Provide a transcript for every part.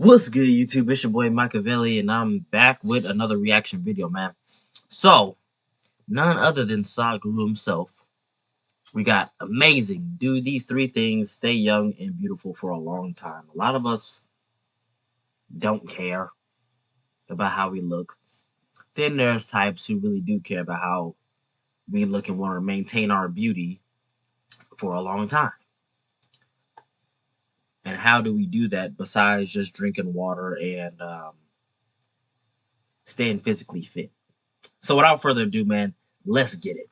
What's good, YouTube? It's your boy Machiavelli, and I'm back with another reaction video, man. So, none other than Sadhguru himself. We got amazing. Do these three things, stay young and beautiful for a long time. A lot of us don't care about how we look. Then there's types who really do care about how we look and want to maintain our beauty for a long time. And how do we do that besides just drinking water and staying physically fit? So without further ado, man, let's get it.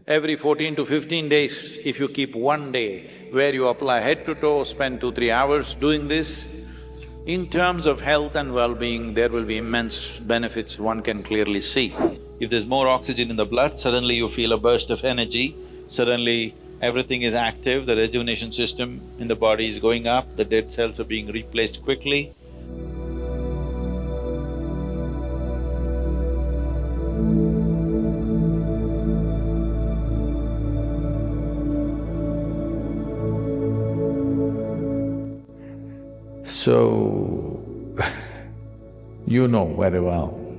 Every 14 to 15 days, if you keep one day where you apply head to toe, spend 2-3 hours doing this, in terms of health and well-being, there will be immense benefits one can clearly see. If there's more oxygen in the blood, suddenly you feel a burst of energy, suddenly everything is active, the rejuvenation system in the body is going up, the dead cells are being replaced quickly. So, you know very well,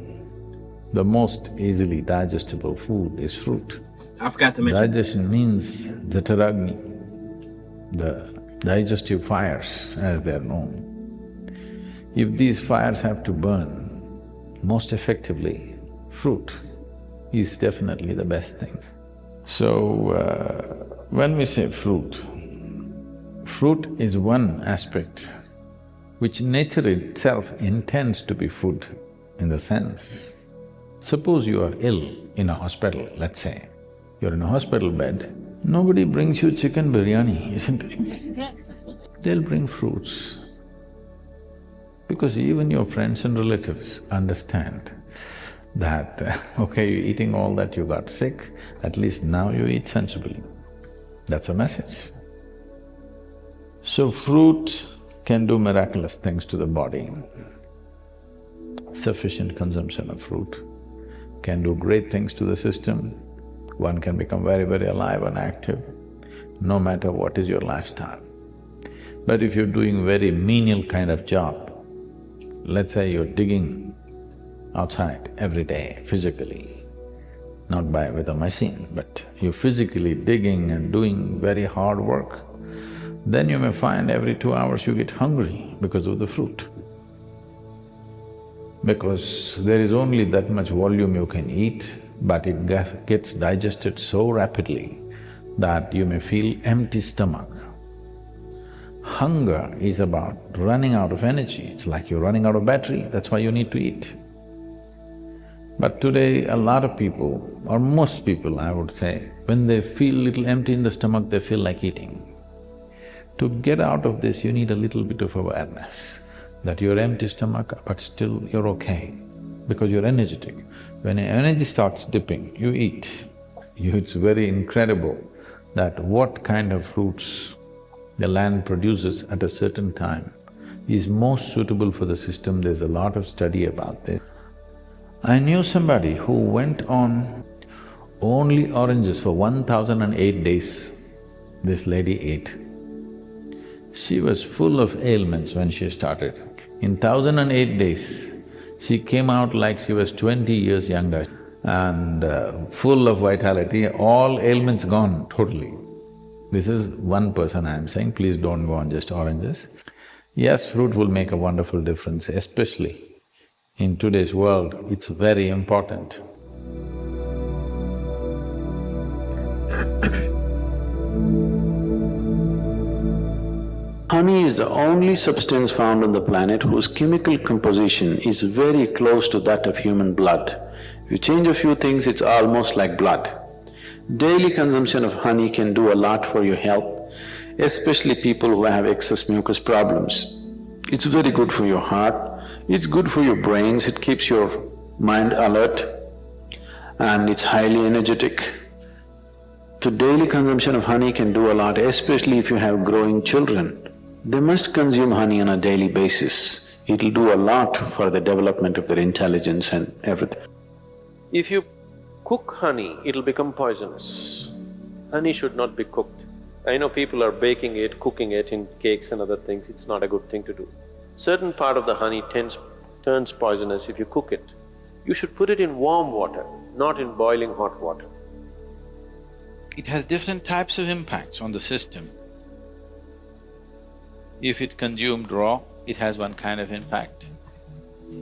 the most easily digestible food is fruit. I forgot to mention. Digestion means the Taragni, the digestive fires as they're known. If these fires have to burn most effectively, fruit is definitely the best thing. So, when we say fruit, fruit is one aspect which nature itself intends to be food in the sense, suppose you are ill in a hospital, let's say, you're in a hospital bed, nobody brings you chicken biryani, isn't it? They'll bring fruits. Because even your friends and relatives understand that, okay, you're eating all that, you got sick, at least now you eat sensibly. That's a message. So fruit can do miraculous things to the body. Sufficient consumption of fruit can do great things to the system. One can become very, very alive and active, no matter what is your lifestyle. But if you're doing very menial kind of job, let's say you're digging outside every day physically, not with a machine, but you're physically digging and doing very hard work, then you may find every 2 hours you get hungry because of the fruit. Because there is only that much volume you can eat, but it gets digested so rapidly that you may feel empty stomach. Hunger is about running out of energy, it's like you're running out of battery, that's why you need to eat. But today, a lot of people, or most people I would say, when they feel little empty in the stomach, they feel like eating. To get out of this, you need a little bit of awareness that you're empty stomach, but still you're okay, because you're energetic. When your energy starts dipping, you eat. It's very incredible that what kind of fruits the land produces at a certain time is most suitable for the system. There's a lot of study about this. I knew somebody who went on only oranges for 1008 days. This lady ate. She was full of ailments when she started. In 1008 days, she came out like she was 20 years younger and full of vitality, all ailments gone totally. This is one person I'm saying, please don't go on just oranges. Yes, fruit will make a wonderful difference, especially in today's world, it's very important. Honey is the only substance found on the planet whose chemical composition is very close to that of human blood. If you change a few things, it's almost like blood. Daily consumption of honey can do a lot for your health, especially people who have excess mucus problems. It's very good for your heart, it's good for your brains, it keeps your mind alert, and it's highly energetic. So daily consumption of honey can do a lot, especially if you have growing children. They must consume honey on a daily basis. It'll do a lot for the development of their intelligence and everything. If you cook honey, it'll become poisonous. Honey should not be cooked. I know people are baking it, cooking it in cakes and other things, it's not a good thing to do. certain part of the honey turns poisonous if you cook it. You should put it in warm water, not in boiling hot water. It has different types of impacts on the system. If it consumed raw, it has one kind of impact.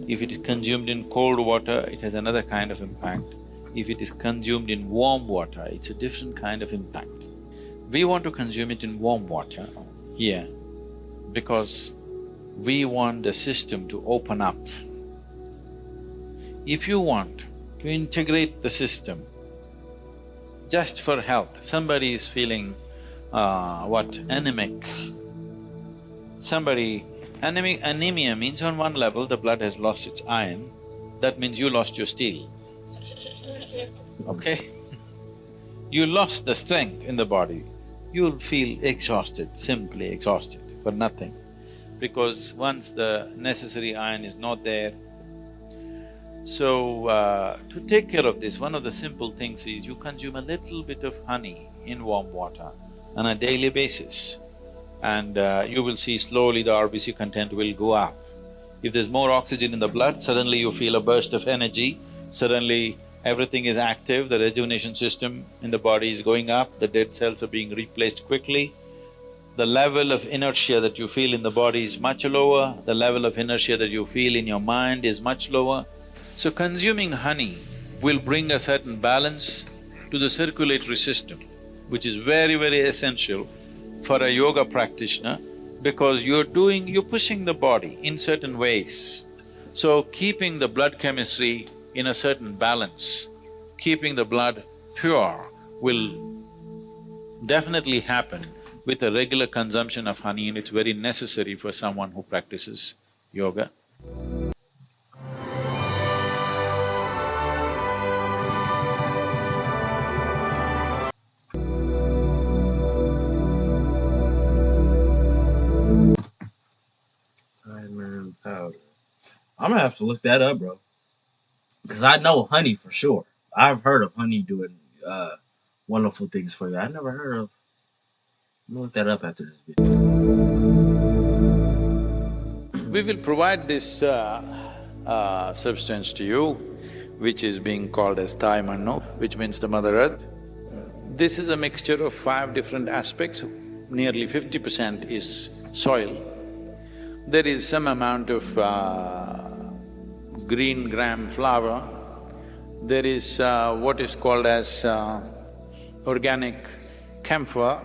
If it is consumed in cold water, it has another kind of impact. If it is consumed in warm water, it's a different kind of impact. We want to consume it in warm water here because we want the system to open up. If you want to integrate the system just for health, somebody is feeling anemic. Anemia means on one level the blood has lost its iron, that means you lost your steel, okay? You lost the strength in the body, you'll feel exhausted, simply exhausted for nothing. Because once the necessary iron is not there. So, to take care of this, one of the simple things is you consume a little bit of honey in warm water on a daily basis, and you will see slowly the RBC content will go up. If there's more oxygen in the blood, suddenly you feel a burst of energy, suddenly everything is active, the rejuvenation system in the body is going up, the dead cells are being replaced quickly. The level of inertia that you feel in the body is much lower, the level of inertia that you feel in your mind is much lower. So consuming honey will bring a certain balance to the circulatory system, which is very, very essential for a yoga practitioner because you're pushing the body in certain ways. So keeping the blood chemistry in a certain balance, keeping the blood pure will definitely happen with a regular consumption of honey, and it's very necessary for someone who practices yoga. Iron powder. I'm gonna have to look that up, bro. Because I know honey for sure. I've heard of honey doing wonderful things for you. I never heard of. I'm gonna look that up after this video. We will provide this substance to you, which is being called as Thai Manno, which means the Mother Earth. This is a mixture of 5 different aspects, nearly 50% is soil. There is some amount of green gram flour, there is what is called as organic camphor,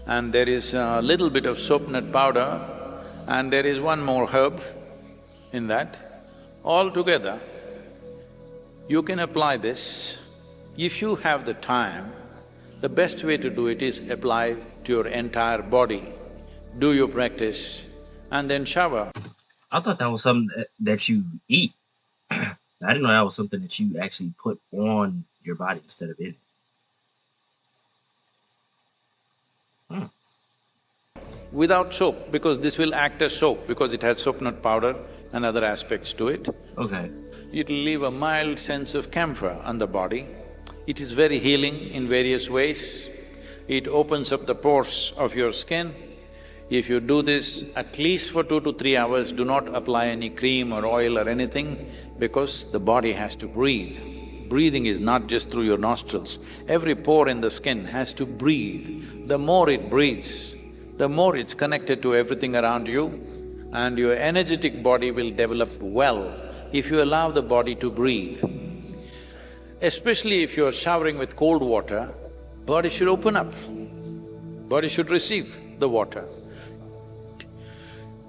and there is a little bit of soap nut powder, and there is one more herb in that. All together, you can apply this. If you have the time, the best way to do it is apply to your entire body. Do your practice and then shower. I thought that was something that you eat. I didn't know that was something that you actually put on your body instead of in it. Without soap, because this will act as soap, because it has soap nut powder and other aspects to it. Okay. It'll leave a mild sense of camphor on the body. It is very healing in various ways. It opens up the pores of your skin. If you do this at least for 2 to 3 hours, do not apply any cream or oil or anything because the body has to breathe. Breathing is not just through your nostrils. Every pore in the skin has to breathe. The more it breathes, the more it's connected to everything around you, and your energetic body will develop well if you allow the body to breathe. Especially if you're showering with cold water, body should open up, body should receive the water.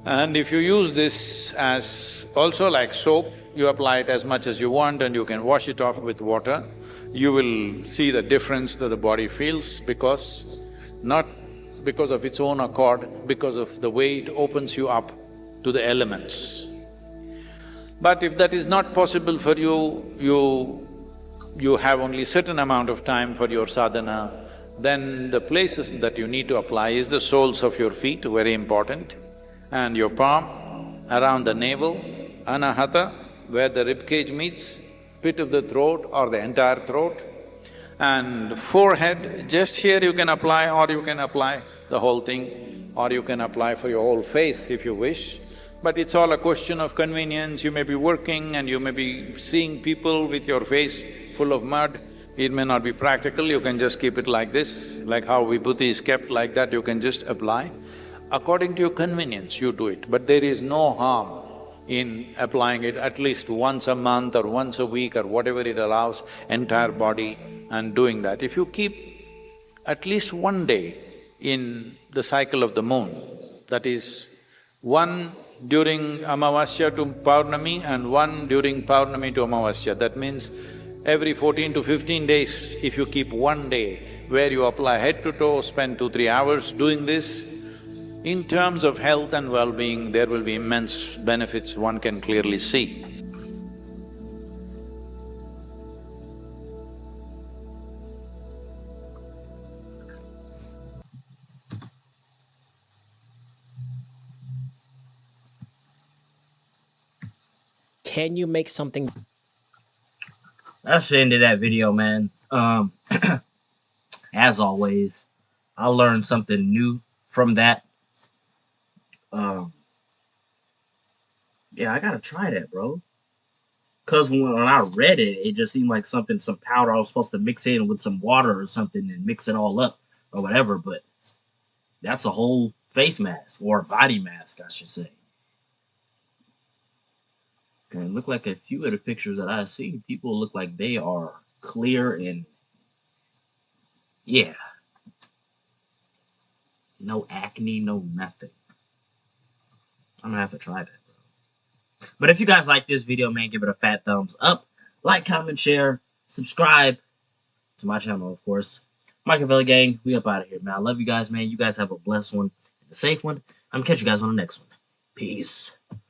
And if you use this as also like soap, you apply it as much as you want and you can wash it off with water, you will see the difference that the body feels because… not because of its own accord, because of the way it opens you up to the elements. But if that is not possible for you, you have only certain amount of time for your sadhana, then the places that you need to apply is the soles of your feet, very important, and your palm, around the navel, anahata, where the rib cage meets, pit of the throat or the entire throat, and forehead, just here you can apply or you can apply the whole thing or you can apply for your whole face if you wish. But it's all a question of convenience. You may be working and you may be seeing people with your face full of mud. It may not be practical, you can just keep it like this, like how vibhuti is kept like that, you can just apply. According to your convenience, you do it, but there is no harm in applying it at least once a month or once a week or whatever it allows, entire body, and doing that. If you keep at least one day in the cycle of the moon, that is, one during Amavasya to Paurnami and one during Paurnami to Amavasya, that means every 14 to 15 days, if you keep one day where you apply head to toe, spend 2-3 hours doing this, in terms of health and well-being, there will be immense benefits one can clearly see. Can you make something? That's the end of that video, man. As always, I learned something new from that. Yeah, I gotta try that, bro. Cause when I read it, it just seemed like some powder I was supposed to mix in with some water or something and mix it all up or whatever. But that's a whole face mask or body mask, I should say. And look like a few of the pictures that I've seen, people look like they are clear and yeah, no acne, no nothing. I'm gonna have to try that, bro. But if you guys like this video, man, give it a fat thumbs up. Like, comment, share, subscribe to my channel, of course. Machiavelli Gang, we up out of here, man. I love you guys, man. You guys have a blessed one and a safe one. I'm gonna catch you guys on the next one. Peace.